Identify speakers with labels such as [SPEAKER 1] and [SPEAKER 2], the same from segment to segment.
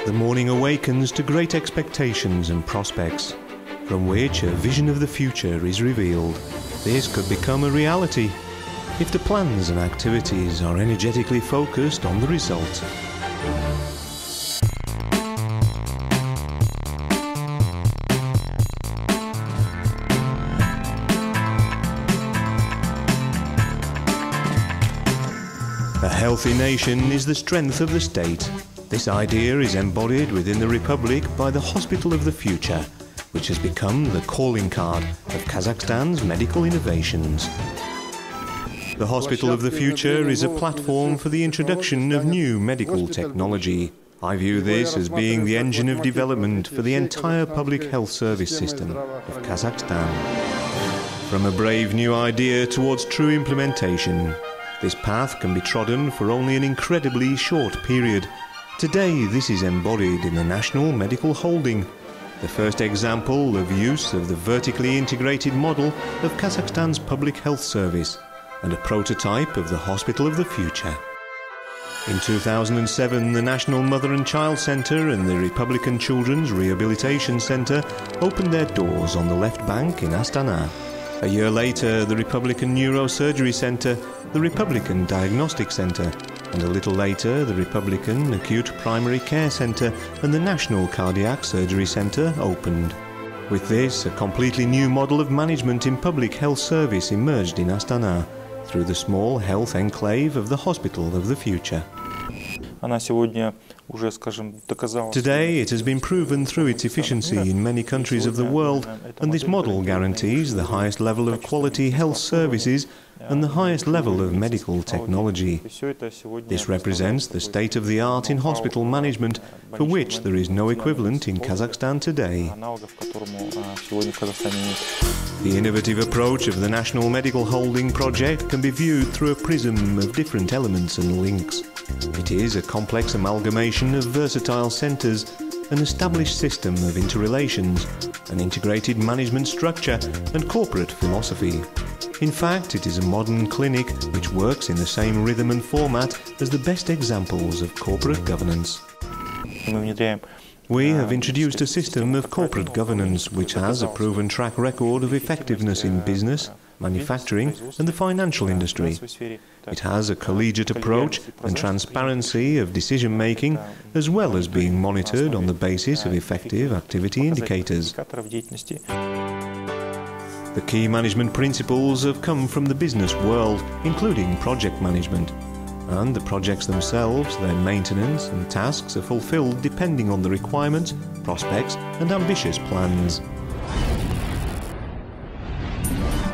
[SPEAKER 1] The morning awakens to great expectations and prospects, from which a vision of the future is revealed. This could become a reality if the plans and activities are energetically focused on the result. A healthy nation is the strength of the state. This idea is embodied within the Republic by the Hospital of the Future, which has become the calling card of Kazakhstan's medical innovations. The Hospital of the Future is a platform for the introduction of new medical technology. I view this as being the engine of development for the entire public health service system of Kazakhstan. From a brave new idea towards true implementation, this path can be trodden for only an incredibly short period. Today, this is embodied in the National Medical Holding, the first example of use of the vertically integrated model of Kazakhstan's public health service, and a prototype of the Hospital of the Future. In 2007, the National Mother and Child Centre and the Republican Children's Rehabilitation Centre opened their doors on the left bank in Astana. A year later, the Republican Neurosurgery Centre, the Republican Diagnostic Centre, and a little later, the Republican Acute Primary Care Centre and the National Cardiac Surgery Centre opened. With this, a completely new model of management in public health service emerged in Astana through the small health enclave of the Hospital of the Future. Today, it has been proven through its efficiency in many countries of the world, and this model guarantees the highest level of quality health services and the highest level of medical technology. This represents the state-of-the-art in hospital management, for which there is no equivalent in Kazakhstan today. The innovative approach of the National Medical Holding project can be viewed through a prism of different elements and links. It is a complex amalgamation of versatile centres, an established system of interrelations, an integrated management structure and corporate philosophy. In fact, it is a modern clinic which works in the same rhythm and format as the best examples of corporate governance. We have introduced a system of corporate governance which has a proven track record of effectiveness in business, manufacturing and the financial industry. It has a collegiate approach and transparency of decision-making, as well as being monitored on the basis of effective activity indicators. The key management principles have come from the business world, including project management. And the projects themselves, their maintenance and tasks are fulfilled depending on the requirements, prospects and ambitious plans.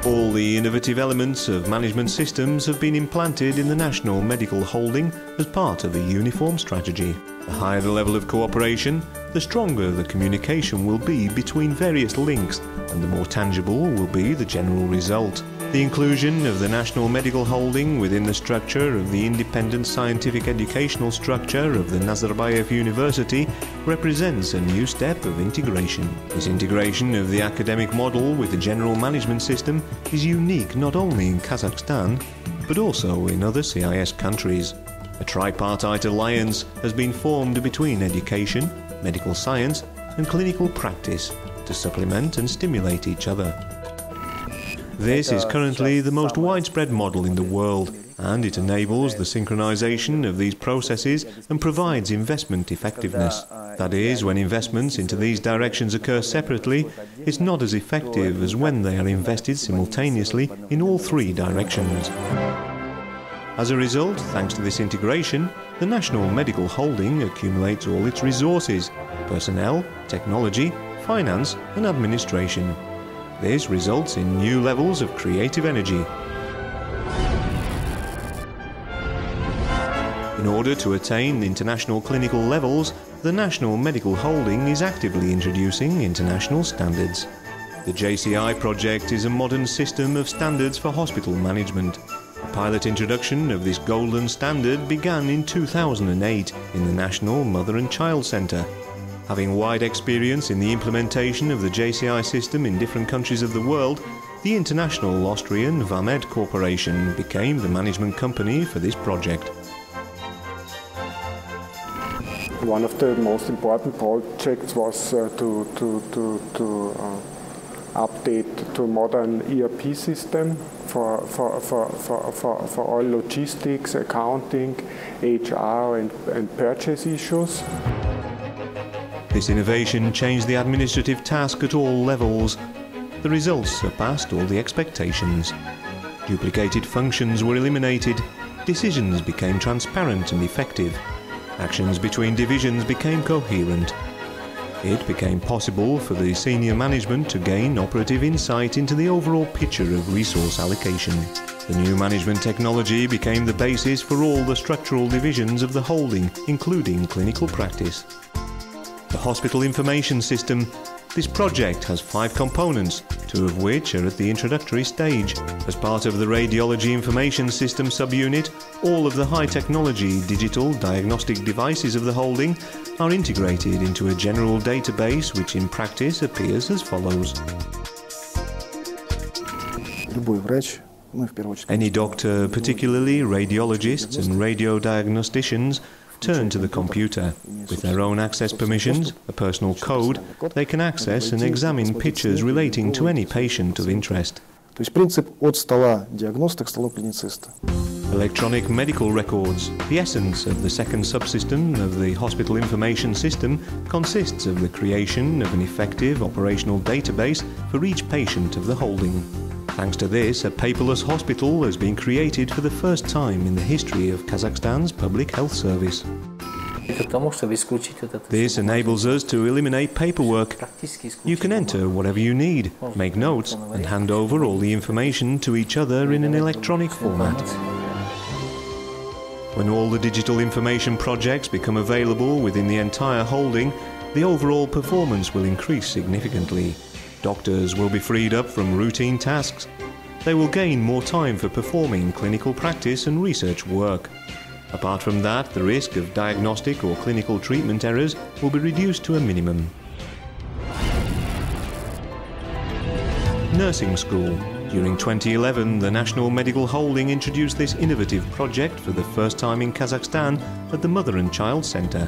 [SPEAKER 1] All the innovative elements of management systems have been implanted in the National Medical Holding as part of a uniform strategy. The higher the level of cooperation, the stronger the communication will be between various links, and the more tangible will be the general result. The inclusion of the National Medical Holding within the structure of the independent scientific educational structure of the Nazarbayev University represents a new step of integration. This integration of the academic model with the general management system is unique not only in Kazakhstan, but also in other CIS countries. A tripartite alliance has been formed between education, medical science and clinical practice to supplement and stimulate each other. This is currently the most widespread model in the world, and it enables the synchronization of these processes and provides investment effectiveness. That is, when investments into these directions occur separately, it's not as effective as when they are invested simultaneously in all three directions. As a result, thanks to this integration, the National Medical Holding accumulates all its resources: personnel, technology, finance and administration. This results in new levels of creative energy. In order to attain international clinical levels, the National Medical Holding is actively introducing international standards. The JCI project is a modern system of standards for hospital management. A pilot introduction of this golden standard began in 2008 in the National Mother and Child Centre. Having wide experience in the implementation of the JCI system in different countries of the world, the international Austrian Vamed Corporation became the management company for this project.
[SPEAKER 2] One of the most important projects was to update to a modern ERP system for all logistics, accounting, HR and purchase issues.
[SPEAKER 1] This innovation changed the administrative task at all levels. The results surpassed all the expectations. Duplicated functions were eliminated, decisions became transparent and effective, actions between divisions became coherent. It became possible for the senior management to gain operative insight into the overall picture of resource allocation. The new management technology became the basis for all the structural divisions of the holding, including clinical practice. The Hospital Information System. This project has 5 components, 2 of which are at the introductory stage. As part of the Radiology Information System subunit, all of the high-technology digital diagnostic devices of the holding are integrated into a general database which in practice appears as follows. Any doctor, particularly radiologists and radiodiagnosticians, turn to the computer. With their own access permissions, a personal code, they can access and examine pictures relating to any patient of interest. Electronic medical records. The essence of the second subsystem of the Hospital Information System consists of the creation of an effective operational database for each patient of the holding. Thanks to this, a paperless hospital has been created for the first time in the history of Kazakhstan's public health service. This enables us to eliminate paperwork. You can enter whatever you need, make notes, and hand over all the information to each other in an electronic format. When all the digital information projects become available within the entire holding, the overall performance will increase significantly. Doctors will be freed up from routine tasks. They will gain more time for performing clinical practice and research work. Apart from that, the risk of diagnostic or clinical treatment errors will be reduced to a minimum. Nursing School. During 2011, the National Medical Holding introduced this innovative project for the first time in Kazakhstan at the Mother and Child Center.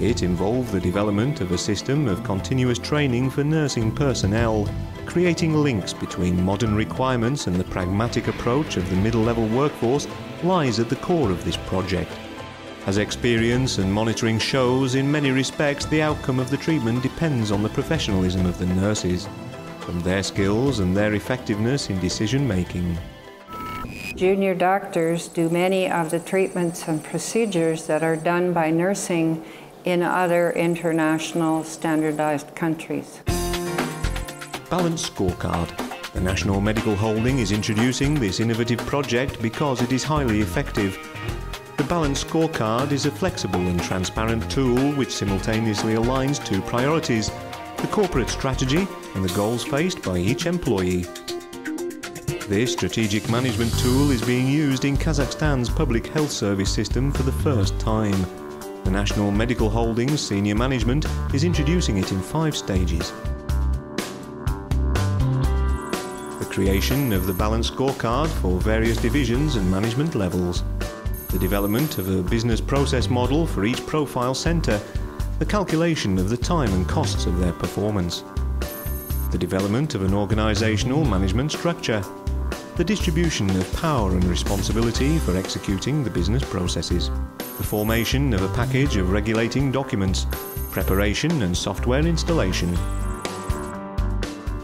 [SPEAKER 1] It involved the development of a system of continuous training for nursing personnel. Creating links between modern requirements and the pragmatic approach of the middle-level workforce lies at the core of this project. As experience and monitoring shows, in many respects the outcome of the treatment depends on the professionalism of the nurses, from their skills and their effectiveness in decision-making.
[SPEAKER 3] Junior doctors do many of the treatments and procedures that are done by nursing in other international standardized countries.
[SPEAKER 1] Balanced Scorecard. The National Medical Holding is introducing this innovative project because it is highly effective. The Balanced Scorecard is a flexible and transparent tool which simultaneously aligns 2 priorities: the corporate strategy and the goals faced by each employee. This strategic management tool is being used in Kazakhstan's public health service system for the first time. The National Medical Holding's senior management is introducing it in 5 stages. The creation of the balanced scorecard for various divisions and management levels. The development of a business process model for each profile centre. The calculation of the time and costs of their performance. The development of an organisational management structure. The distribution of power and responsibility for executing the business processes. The formation of a package of regulating documents, preparation and software installation.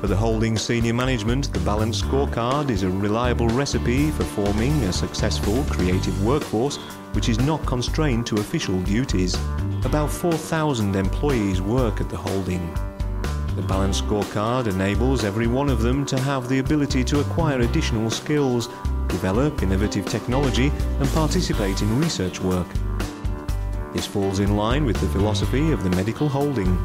[SPEAKER 1] For the holding senior management, the balanced scorecard is a reliable recipe for forming a successful creative workforce which is not constrained to official duties. About 4,000 employees work at the holding. The balanced scorecard enables every one of them to have the ability to acquire additional skills, develop innovative technology and participate in research work. This falls in line with the philosophy of the medical holding.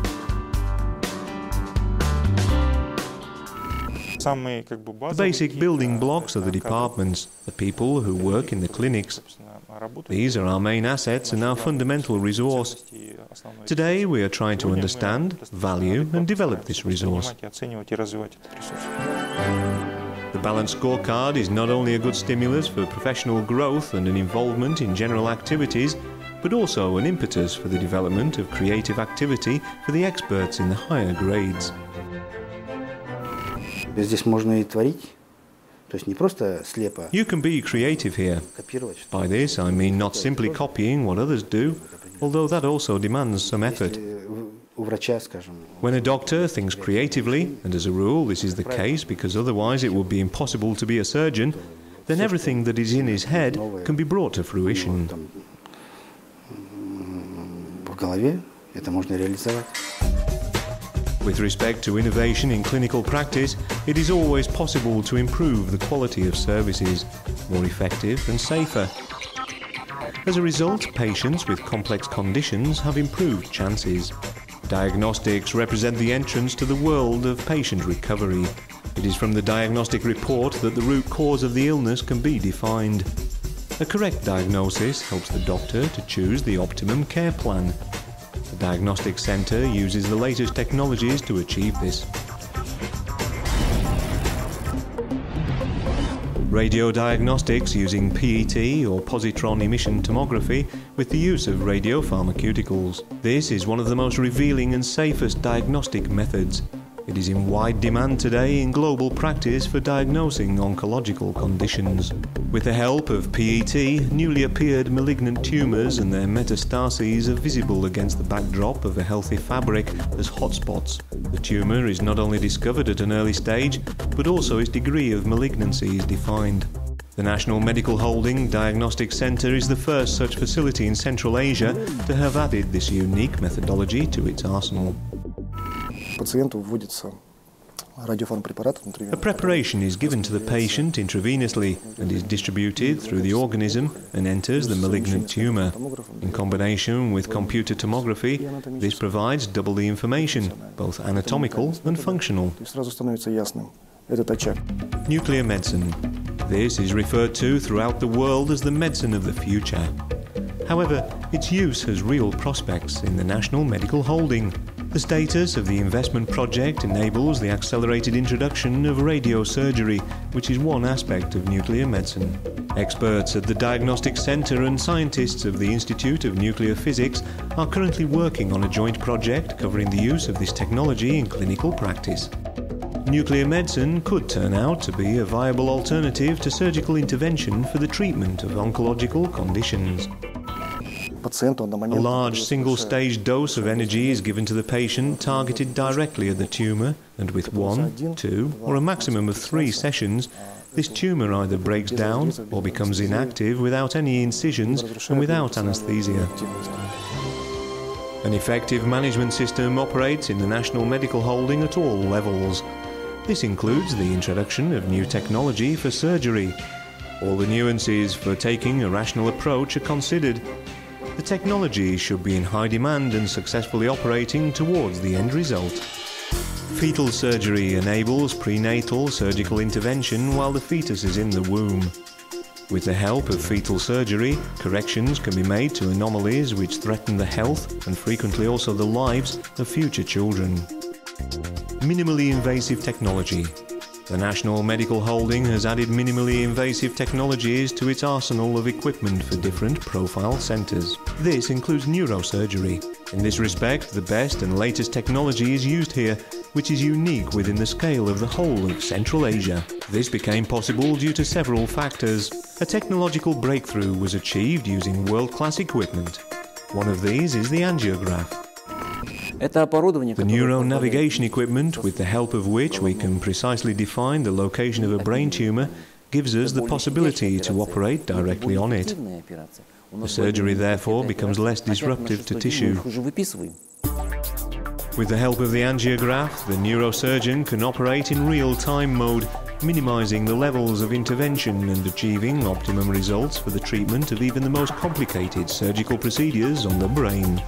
[SPEAKER 1] The basic building blocks are the departments, the people who work in the clinics. These are our main assets and our fundamental resource. Today we are trying to understand, value and develop this resource. The balanced scorecard is not only a good stimulus for professional growth and an involvement in general activities, but also an impetus for the development of creative activity for the experts in the higher grades.
[SPEAKER 4] Здесь можно и творить, то есть не просто слепо.
[SPEAKER 1] You can be creative here. By this I mean not simply copying what others do, although that also demands some effort. When a doctor thinks creatively, and as a rule this is the case because otherwise it would be impossible to be a surgeon, then everything that is in his head can be brought to fruition. With respect to innovation in clinical practice, it is always possible to improve the quality of services, more effective and safer. As a result, patients with complex conditions have improved chances. Diagnostics represent the entrance to the world of patient recovery. It is from the diagnostic report that the root cause of the illness can be defined. A correct diagnosis helps the doctor to choose the optimum care plan. The diagnostic centre uses the latest technologies to achieve this. Radiodiagnostics using PET or positron emission tomography with the use of radiopharmaceuticals. This is one of the most revealing and safest diagnostic methods. It is in wide demand today in global practice for diagnosing oncological conditions. With the help of PET, newly appeared malignant tumours and their metastases are visible against the backdrop of a healthy fabric as hotspots. The tumour is not only discovered at an early stage, but also its degree of malignancy is defined. The National Medical Holding Diagnostic Centre is the first such facility in Central Asia to have added this unique methodology to its arsenal. A preparation is given to the patient intravenously and is distributed through the organism and enters the malignant tumour. In combination with computer tomography, this provides double the information, both anatomical and functional. Nuclear medicine. This is referred to throughout the world as the medicine of the future. However, its use has real prospects in the National Medical Holding. The status of the investment project enables the accelerated introduction of radiosurgery, which is one aspect of nuclear medicine. Experts at the Diagnostic Centre and scientists of the Institute of Nuclear Physics are currently working on a joint project covering the use of this technology in clinical practice. Nuclear medicine could turn out to be a viable alternative to surgical intervention for the treatment of oncological conditions. A large single-stage dose of energy is given to the patient targeted directly at the tumour, and with 1, 2 or a maximum of 3 sessions, this tumour either breaks down or becomes inactive without any incisions and without anaesthesia. An effective management system operates in the National Medical Holding at all levels. This includes the introduction of new technology for surgery. All the nuances for taking a rational approach are considered. The technology should be in high demand and successfully operating towards the end result. Fetal surgery enables prenatal surgical intervention while the fetus is in the womb. With the help of fetal surgery, corrections can be made to anomalies which threaten the health and frequently also the lives of future children. Minimally invasive technology. The National Medical Holding has added minimally invasive technologies to its arsenal of equipment for different profile centres. This includes neurosurgery. In this respect, the best and latest technology is used here, which is unique within the scale of the whole of Central Asia. This became possible due to several factors. A technological breakthrough was achieved using world-class equipment. One of these is the angiograph. The neuro-navigation equipment, with the help of which we can precisely define the location of a brain tumour, gives us the possibility to operate directly on it. The surgery therefore becomes less disruptive to tissue. With the help of the angiograph, the neurosurgeon can operate in real-time mode, minimising the levels of intervention and achieving optimum results for the treatment of even the most complicated surgical procedures on the brain.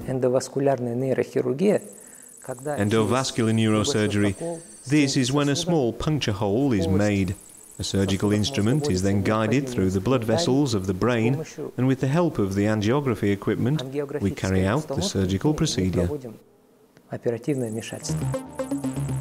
[SPEAKER 5] Endovascular
[SPEAKER 1] neurosurgery. This is when a small puncture hole is made. A surgical instrument is then guided through the blood vessels of the brain, and with the help of the angiography equipment, we carry out the surgical procedure.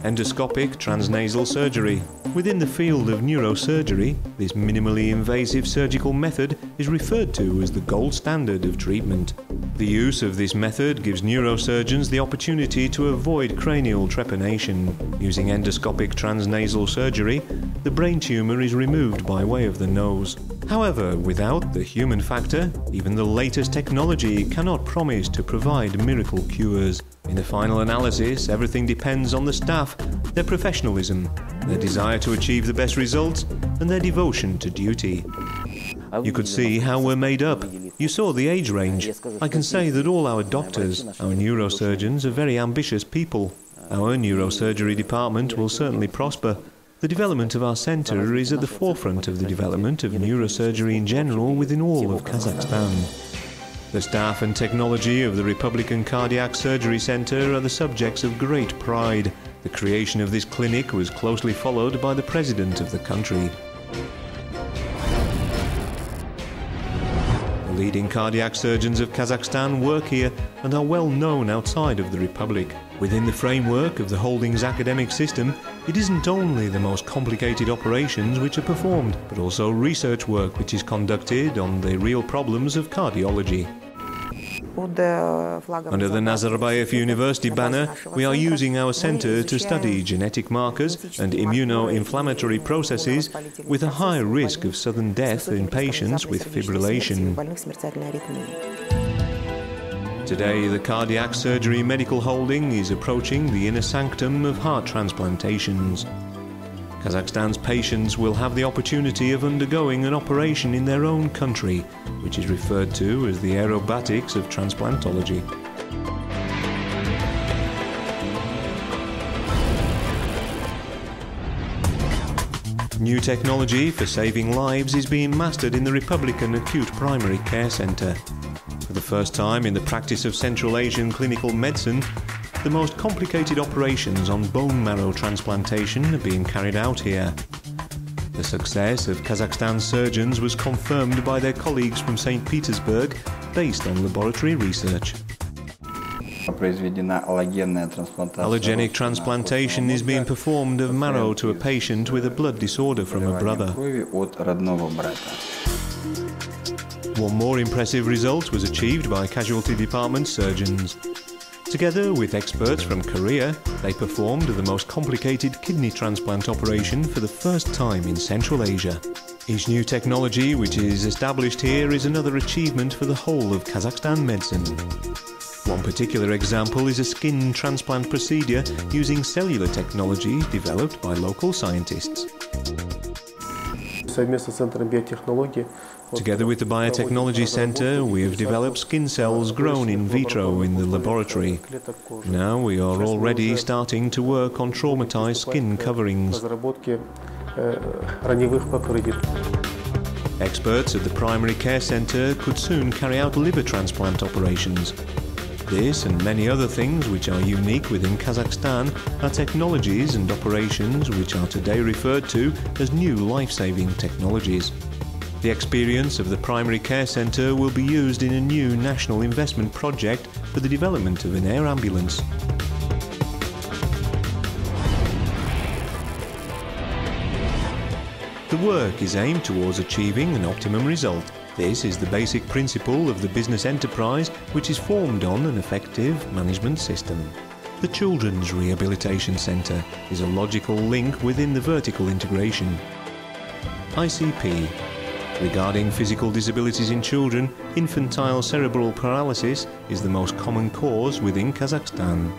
[SPEAKER 1] endoscopic transnasal surgery. Within the field of neurosurgery, this minimally invasive surgical method is referred to as the gold standard of treatment. The use of this method gives neurosurgeons the opportunity to avoid cranial trepanation. Using endoscopic transnasal surgery, the brain tumour is removed by way of the nose. However, without the human factor, even the latest technology cannot promise to provide miracle cures. In the final analysis, everything depends on the staff, their professionalism, their desire to achieve the best results, and their devotion to duty. You could see how we're made up. You saw the age range. I can say that all our doctors, our neurosurgeons, are very ambitious people. Our neurosurgery department will certainly prosper. The development of our centre is at the forefront of the development of neurosurgery in general within all of Kazakhstan. The staff and technology of the Republican Cardiac Surgery Centre are the subjects of great pride. The creation of this clinic was closely followed by the president of the country. The leading cardiac surgeons of Kazakhstan work here and are well known outside of the Republic. Within the framework of the holding's academic system, it isn't only the most complicated operations which are performed, but also research work which is conducted on the real problems of cardiology. Under the Nazarbayev University banner, we are using our centre to study genetic markers and immuno-inflammatory processes with a high risk of sudden death in patients with fibrillation. Today, the cardiac surgery medical holding is approaching the inner sanctum of heart transplantations. Kazakhstan's patients will have the opportunity of undergoing an operation in their own country, which is referred to as the aerobatics of transplantology. New technology for saving lives is being mastered in the Republican Acute Primary Care Centre. For the first time in the practice of Central Asian clinical medicine, the most complicated operations on bone marrow transplantation are being carried out here. The success of Kazakhstan surgeons was confirmed by their colleagues from St. Petersburg, based on laboratory research. Allogenic transplantation is being performed of marrow to a patient with a blood disorder from a brother. One more impressive result was achieved by casualty department surgeons. Together with experts from Korea, they performed the most complicated kidney transplant operation for the first time in Central Asia. Each new technology which is established here is another achievement for the whole of Kazakhstan medicine. One particular example is a skin transplant procedure using cellular technology developed by local scientists. Together with the Biotechnology Center, we have developed skin cells grown in vitro in the laboratory. Now we are already starting to work on traumatized skin coverings. Experts at the Primary Care Center could soon carry out liver transplant operations. This and many other things which are unique within Kazakhstan are technologies and operations which are today referred to as new life-saving technologies. The experience of the Primary Care Centre will be used in a new national investment project for the development of an air ambulance. The work is aimed towards achieving an optimum result. This is the basic principle of the business enterprise which is formed on an effective management system. The Children's Rehabilitation Centre is a logical link within the vertical integration. ICP. Regarding physical disabilities in children, infantile cerebral paralysis is the most common cause within Kazakhstan.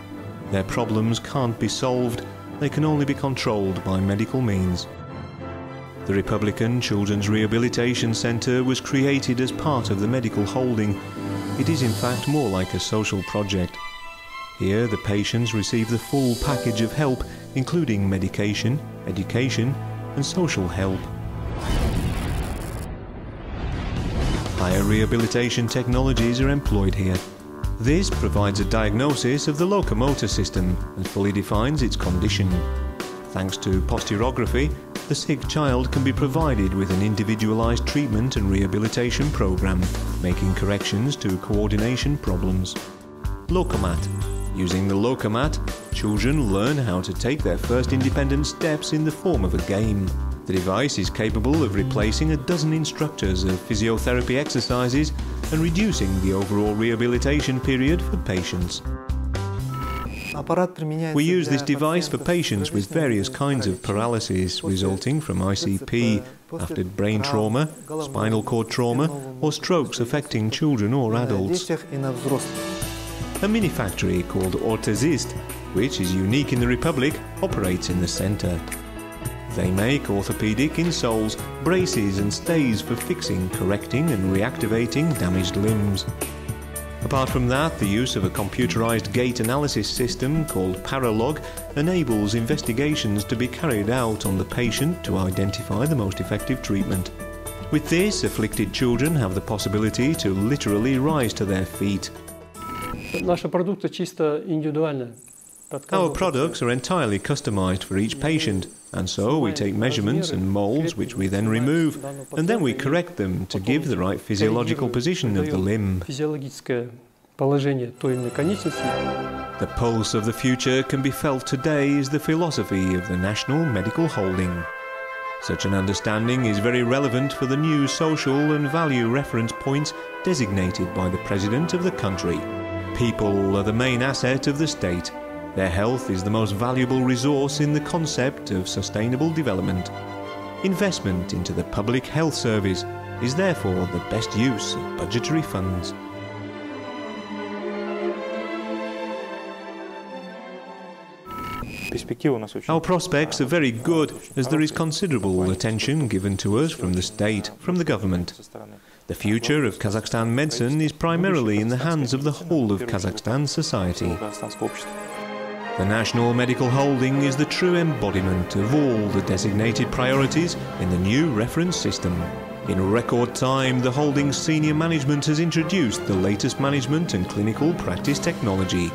[SPEAKER 1] Their problems can't be solved, they can only be controlled by medical means. The Republican Children's Rehabilitation Centre was created as part of the medical holding. It is in fact more like a social project. Here the patients receive the full package of help, including medication, education and social help. Higher rehabilitation technologies are employed here. This provides a diagnosis of the locomotor system and fully defines its condition. Thanks to posturography, the sick child can be provided with an individualized treatment and rehabilitation program, making corrections to coordination problems. Lokomat. Using the Lokomat, children learn how to take their first independent steps in the form of a game. The device is capable of replacing a dozen instructors of physiotherapy exercises and reducing the overall rehabilitation period for patients. We use this device for patients with various kinds of paralysis resulting from ICP, after brain trauma, spinal cord trauma, or strokes affecting children or adults. A mini-factory called Orthesist, which is unique in the Republic, operates in the centre. They make orthopedic insoles, braces and stays for fixing, correcting and reactivating damaged limbs. Apart from that, the use of a computerized gait analysis system called Paralog enables investigations to be carried out on the patient to identify the most effective treatment. With this, afflicted children have the possibility to literally rise to their feet. Our products are entirely customized for each patient, and so we take measurements and molds which we then remove, and then we correct them to give the right physiological position of the limb. The pulse of the future can be felt today is the philosophy of the National Medical Holding. Such an understanding is very relevant for the new social and value reference points designated by the President of the country. People are the main asset of the state. Their health is the most valuable resource in the concept of sustainable development. Investment into the public health service is therefore the best use of budgetary funds. Our prospects are very good as there is considerable attention given to us from the state, from the government. The future of Kazakhstan medicine is primarily in the hands of the whole of Kazakhstan society. The National Medical Holding is the true embodiment of all the designated priorities in the new reference system. In record time, the holding's senior management has introduced the latest management and clinical practice technology,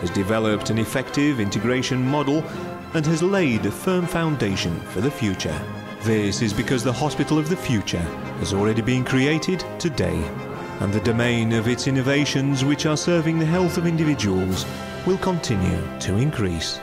[SPEAKER 1] has developed an effective integration model, and has laid a firm foundation for the future. This is because the hospital of the future has already been created today, and the domain of its innovations which are serving the health of individuals will continue to increase.